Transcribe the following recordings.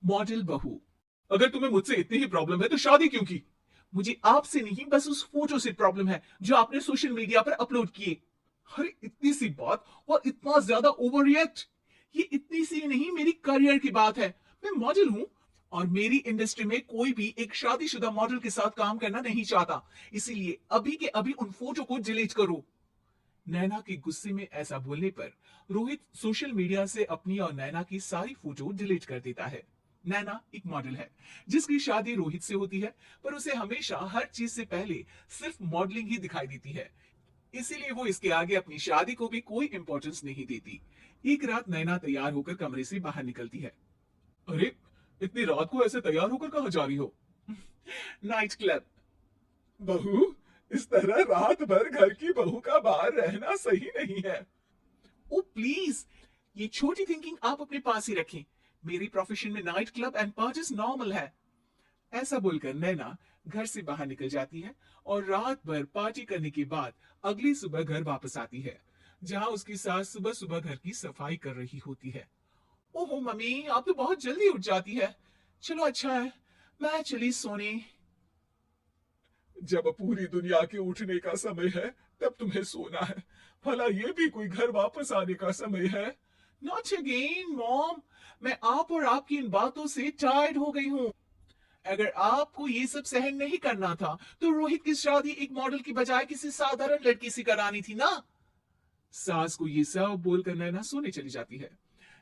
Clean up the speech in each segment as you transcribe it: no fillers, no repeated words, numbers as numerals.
Model बहू, अगर तुम्हें मुझसे इतनी ही प्रॉब्लम है तो शादी क्यों की? मुझे आपसे नहीं, बस उस फोटो से प्रॉब्लम है जो आपने सोशल मीडिया पर अपलोड किए। अरे इतनी सी बात और इतना ज्यादा ओवर रिएक्ट। ये इतनी सी नहीं, मेरी करियर की बात है। मैं मॉडल हूं और मेरी इंडस्ट्री में कोई भी एक शादीशुदा मॉडल के साथ काम करना नहीं चाहता। इसीलिए अभी के अभी उन फोटो को डिलीट करो। नैना के गुस्से में ऐसा बोलने पर रोहित सोशल मीडिया से अपनी और नैना की सारी फोटो डिलीट कर देता है। नैना एक मॉडल है जिसकी शादी रोहित से होती है, पर उसे हमेशा हर चीज से पहले सिर्फ मॉडलिंग ही दिखाई देती है। इसीलिए वो इसके आगे अपनी शादी को भी कोई इंपॉर्टेंस नहीं देती। एक रात नैना तैयार होकर कमरे से बाहर निकलती है। अरे, इतनी रात को ऐसे तैयार होकर कहाँ जा रही हो? Night club. बहू, इस तरह रात भर घर की बहू का बाहर रहना सही नहीं है। ओ प्लीज, ये छोटी थिंकिंग आप अपने पास ही रखें। मेरी प्रोफेशन में night club and parties normal है। ऐसा बोलकर नैना घर से बाहर निकल जाती है और रात भर पार्टी करने के बाद अगली सुबह घर वापस आती है, जहां उसकी सास सुबह सुबह घर की सफाई कर रही होती है। ओहो मम्मी, आप तो बहुत जल्दी उठ जाती है। चलो अच्छा है, मैं चली सोने। जब पूरी दुनिया के उठने का समय है तब तुम्हें सोना है। भला ये भी कोई घर वापस आने का समय है? नॉट अगेन मॉम, मैं आप और आपकी इन बातों से टायर्ड हो गई हूँ। अगर आपको ये सब सहन नहीं करना था तो रोहित की शादी एक मॉडल की बजाय किसी साधारण लड़की से करानी थी ना। सास को ये सब बोलकर नैना सोने चली जाती है,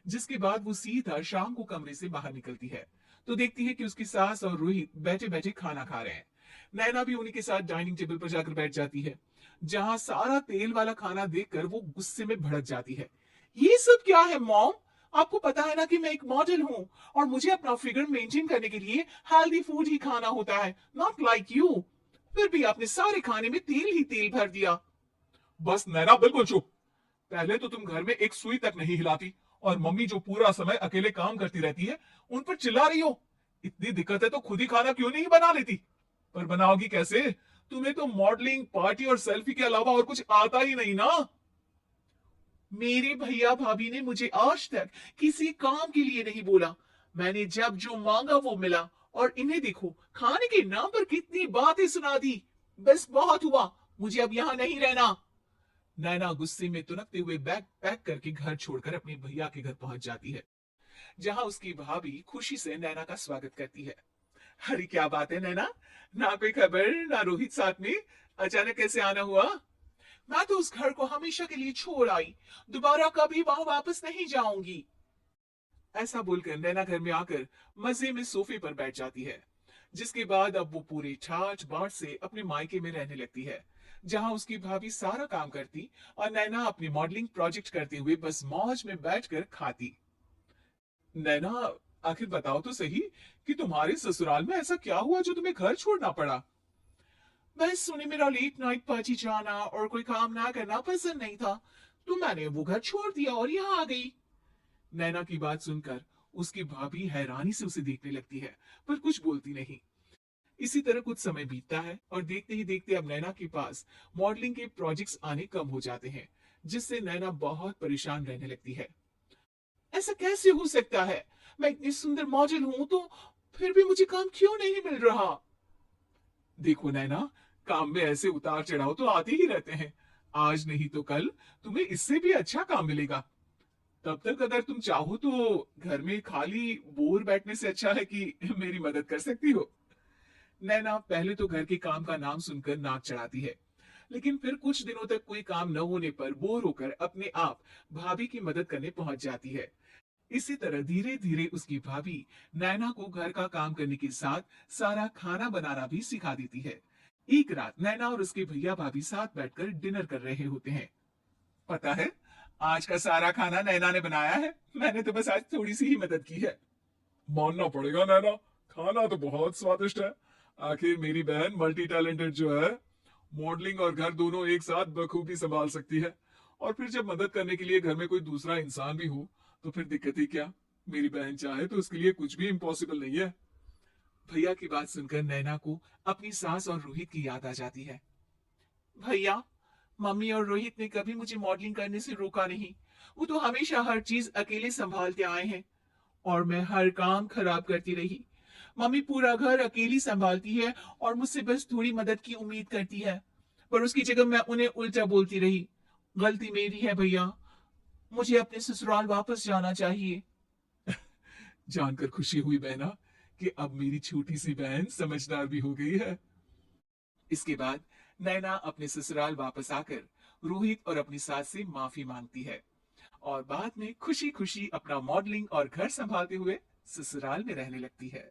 जिसके बाद वो सीधा शाम को कमरे से बाहर निकलती है तो देखती है कि उसकी सास और रोहित बैठे बैठे खाना खा रहे हैं। नैना भी उन्हीं के साथ डाइनिंग टेबल पर जाकर बैठ जाती है, जहां सारा तेल वाला खाना देखकर वो गुस्से में भड़क जाती है। ये सब क्या है मॉम? आपको पता है ना कि मैं एक मॉडल हूँ और मुझे अपना फिगर मेंटेन करने के लिए हेल्दी फूड ही खाना होता है, नॉट लाइक यू। फिर भी आपने सारे खाने में तेल ही तेल भर दिया। बस नैना, बिल्कुल चुप। पहले तो तुम घर में एक सुई तक नहीं हिलाती और मम्मी जो पूरा समय अकेले काम करती रहती है उन पर चिल्ला रही हो। इतनी दिक्कत है तो खुद ही खाना क्यों नहीं बना लेती? पर बनाओगी कैसे? तुम्हें तो मॉडलिंग, पार्टी और सेल्फी के अलावा और कुछ आता ही नहीं ना। मेरे भैया भाभी ने मुझे आज तक किसी काम के लिए नहीं बोला। मैंने जब जो मांगा वो मिला, और इन्हें देखो खाने के नाम पर कितनी बातें सुना दी। बस बहुत हुआ, मुझे अब यहाँ नहीं रहना। नैना गुस्से में तुनकते हुए बैग पैक करके घर छोड़कर अपने भैया के घर पहुंच जाती है, जहां उसकी भाभी खुशी से नैना का स्वागत करती है। अरे क्या बात है नैना, ना कोई खबर ना रोहित साथ में, अचानक कैसे आना हुआ? मैं तो उस घर को हमेशा के लिए छोड़ आई, दोबारा कभी वहां वापस नहीं जाऊंगी। ऐसा बोलकर नैना घर में आकर मजे में सोफे पर बैठ जाती है, जिसके बाद अब वो पूरे ठाठ बाट से अपने मायके में रहने लगती है, जहां उसकी भाभी सारा काम करती और नैना अपनी मॉडलिंग प्रोजेक्ट करते हुए बस मौज में बैठकर खाती। नैना, आखिर बताओ तो सही कि तुम्हारे ससुराल में ऐसा क्या हुआ जो तुम्हें घर छोड़ना पड़ा? बस उन्हें मेरा लेट नाइट पार्टी जाना और कोई काम ना करना पसंद नहीं था, तो मैंने वो घर छोड़ दिया और यहाँ आ गई। नैना की बात सुनकर उसकी भाभी हैरानी से उसे देखने लगती है, पर कुछ बोलती नहीं। इसी तरह कुछ समय बीतता है और देखते ही देखते अब नैना के पास मॉडलिंग के प्रोजेक्ट्स आने कम हो जाते हैं, जिससे नैना बहुत परेशान रहने लगती है। ऐसा कैसे हो सकता है? मैं इतनी सुंदर मॉडल हूं तो फिर भी मुझे काम क्यों नहीं मिल रहा? देखो नैना, काम में ऐसे उतार चढ़ाव तो आते ही रहते हैं। आज नहीं तो कल तुम्हें इससे भी अच्छा काम मिलेगा। तब तक अगर तुम चाहो तो घर में खाली बोर बैठने से अच्छा है कि मेरी मदद कर सकती हो। नैना पहले तो घर के काम का नाम सुनकर नाक चढ़ाती है, लेकिन फिर कुछ दिनों तक कोई काम न होने पर बोर होकर अपने आप भाभी की मदद करने पहुंच जाती है। इसी तरह धीरे धीरे उसकी भाभी नैना को घर का काम करने के साथ सारा खाना बनाना भी सिखा देती है। एक रात नैना और उसके भैया भाभी साथ बैठकर डिनर कर रहे होते हैं। पता है, आज का सारा खाना नैना ने बनाया है, मैंने तो बस आज थोड़ी सी ही मदद की है। मानना पड़ेगा नैना, खाना तो बहुत स्वादिष्ट है। आखिर मेरी बहन मल्टी टैलेंटेड जो है, मॉडलिंग और घर दोनों एक साथ बखूबी संभाल सकती है। और फिर जब मदद करने के लिए घर में कोई दूसरा इंसान भी हो तो फिर दिक्कत ही क्या? मेरी बहन चाहे तो उसके लिए कुछ भी इम्पॉसिबल नहीं है। भैया की बात सुनकर नैना को अपनी सास और रोहित की याद आ जाती है। भैया, मम्मी और रोहित ने कभी मुझे मॉडलिंग करने से रोका नहीं। वो तो हमेशा हर चीज अकेले संभालते आए हैं। और मैं हर काम खराब करती रही। मम्मी पूरा घर अकेली संभालती है और मुझसे बस थोड़ी मदद की उम्मीद करती है, पर उसकी जगह मैं उन्हें उल्टा बोलती रही। गलती मेरी है भैया, मुझे अपने ससुराल वापस जाना चाहिए। जानकर खुशी हुई बहना कि अब मेरी छोटी सी बहन समझदार भी हो गई है। इसके बाद नैना अपने ससुराल वापस आकर रोहित और अपनी सास से माफी मांगती है और बाद में खुशी खुशी अपना मॉडलिंग और घर संभालते हुए ससुराल में रहने लगती है।